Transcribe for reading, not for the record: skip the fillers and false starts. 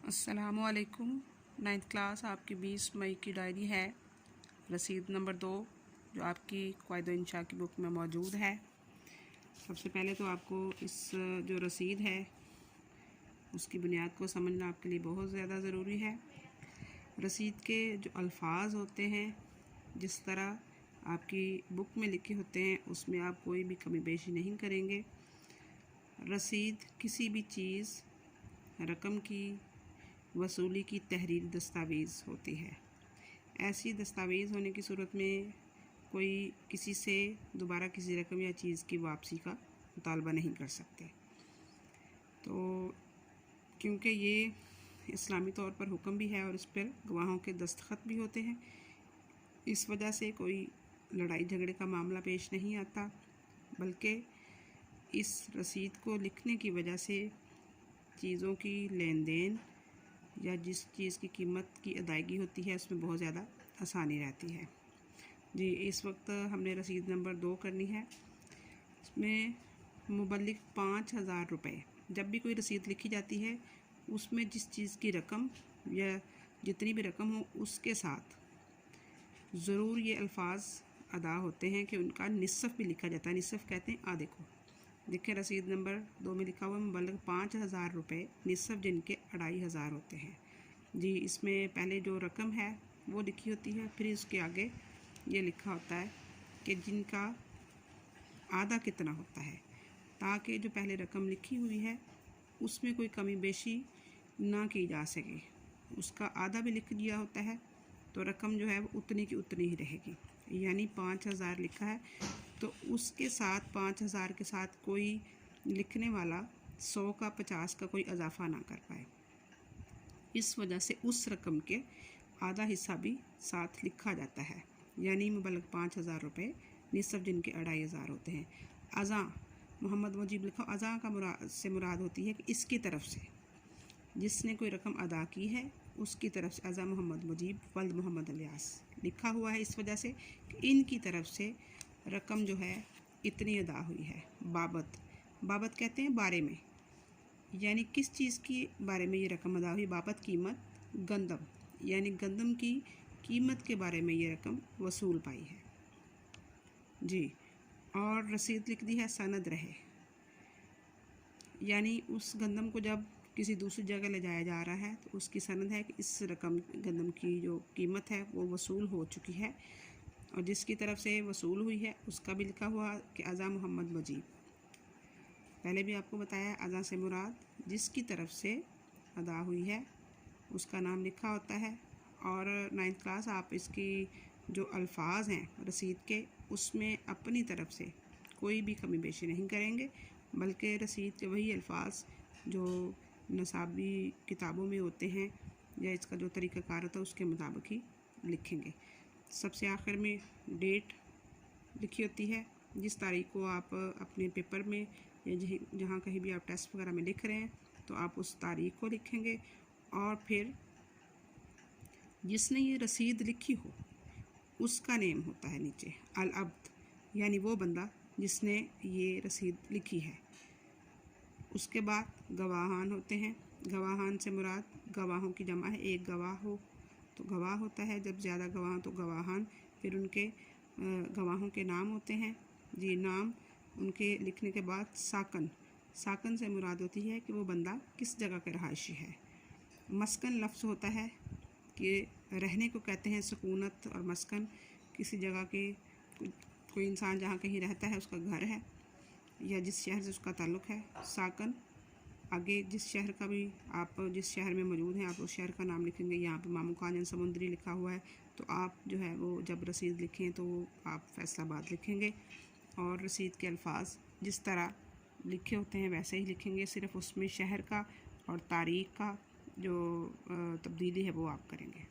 अस्सलामुअलैकुम। 9th class आपकी 20 मई की डायरी है, रसीद नंबर 2 जो आपकी क़वाइद इंशा की बुक में मौजूद है। सबसे पहले तो आपको इस जो रसीद है उसकी बुनियाद को समझना आपके लिए बहुत ज़्यादा ज़रूरी है। रसीद के जो अल्फाज होते हैं, जिस तरह आपकी बुक में लिखे होते हैं, उसमें आप कोई भी कमी बेशी नहीं करेंगे। रसीद किसी भी चीज़, रकम की वसूली की तहरीर दस्तावेज़ होती है। ऐसी दस्तावेज़ होने की सूरत में कोई किसी से दोबारा किसी रकम या चीज़ की वापसी का मुतालबा नहीं कर सकते। तो क्योंकि ये इस्लामी तौर पर हुक्म भी है और इस पर गवाहों के दस्तखत भी होते हैं, इस वजह से कोई लड़ाई झगड़े का मामला पेश नहीं आता, बल्कि इस रसीद को लिखने की वजह से चीज़ों की लेन देन या जिस चीज़ की कीमत की अदायगी होती है उसमें बहुत ज़्यादा आसानी रहती है। जी, इस वक्त हमने रसीद नंबर 2 करनी है। इसमें मुबल्लिग 5,000 रुपये, जब भी कोई रसीद लिखी जाती है उसमें जिस चीज़ की रकम या जितनी भी रकम हो उसके साथ ज़रूर ये अल्फाज अदा होते हैं कि उनका निसफ़ भी लिखा जाता है। निसफ़ कहते हैं आधे को। देखिए रसीद नंबर 2 में लिखा हुआ है मुबल्लिग 5,000 रुपये, निसफ़ जिनके 2,500 होते हैं। जी, इसमें पहले जो रकम है वो लिखी होती है, फिर उसके आगे ये लिखा होता है कि जिनका आधा कितना होता है, ताकि जो पहले रकम लिखी हुई है उसमें कोई कमी बेशी ना की जा सके। उसका आधा भी लिख दिया होता है तो रकम जो है वो उतनी की उतनी ही रहेगी। यानी 5,000 लिखा है तो उसके साथ 5,000 के साथ कोई लिखने वाला 100 का 50 का कोई इजाफा ना कर पाए। इस वजह से उस रकम के आधा हिस्सा भी साथ लिखा जाता है। यानी मुबल्लिग 5,000 रुपये, निसफ़ जिनके 2,500 होते हैं। अज़ा मोहम्मद मुजीब लिखा, अज़ा का से मुराद होती है कि इसकी तरफ से जिसने कोई रकम अदा की है उसकी तरफ से अज़ा मोहम्मद मुजीब वल्द मोहम्मद इलियास लिखा हुआ है, इस वजह से कि इनकी तरफ से रकम जो है इतनी अदा हुई है। बाबत, बाबत कहते हैं बारे में, यानी किस चीज़ के बारे में ये रकम अदा हुई। बाबत कीमत, गंदम यानी गंदम की कीमत के बारे में ये रकम वसूल पाई है। जी, और रसीद लिख दी है सनद रहे, यानी उस गंदम को जब किसी दूसरी जगह ले जाया जा रहा है तो उसकी सनद है कि इस रकम गंदम की जो कीमत है वो वसूल हो चुकी है, और जिसकी तरफ से वसूल हुई है उसका भी लिखा हुआ कि अज़ा मोहम्मद मुजीब। पहले भी आपको बताया अज़ा से मुराद जिसकी तरफ से अदा हुई है उसका नाम लिखा होता है। और 9th क्लास आप इसकी जो अल्फाज हैं रसीद के, उसमें अपनी तरफ से कोई भी कमी बेशी नहीं करेंगे, बल्कि रसीद के वही अल्फाज जो नसाबी किताबों में होते हैं या इसका जो तरीक़ाकार होता है उसके मुताबिक ही लिखेंगे। सबसे आखिर में डेट लिखी होती है, जिस तारीख को आप अपने पेपर में या जहाँ कहीं भी आप टेस्ट वगैरह में लिख रहे हैं तो आप उस तारीख को लिखेंगे। और फिर जिसने ये रसीद लिखी हो उसका नेम होता है नीचे अल अब्द, यानी वो बंदा जिसने ये रसीद लिखी है। उसके बाद गवाहान होते हैं। गवाहान से मुराद गवाहों की जमा है, एक गवाह हो तो गवाह होता है, जब ज़्यादा गवाह तो गवाहान। फिर उनके गवाहों के नाम होते हैं। जी, नाम उनके लिखने के बाद साकन, साकन से मुराद होती है कि वो बंदा किस जगह का रहायशी है। मस्कन लफ्ज़ होता है कि रहने को कहते हैं सुकूनत, और मस्कन किसी जगह के कोई इंसान जहाँ कहीं रहता है उसका घर है या जिस शहर से उसका ताल्लुक़ है। साकन आगे जिस शहर का भी आप जिस शहर में मौजूद हैं आप उस शहर का नाम लिखेंगे। यहाँ पे मामू काजन समुंदरी लिखा हुआ है तो आप जो है वो जब रसीद लिखें तो आप फैसलाबाद लिखेंगे, और रसीद के अल्फाज जिस तरह लिखे होते हैं वैसे ही लिखेंगे, सिर्फ़ उसमें शहर का और तारीख़ का जो तब्दीली है वो आप करेंगे।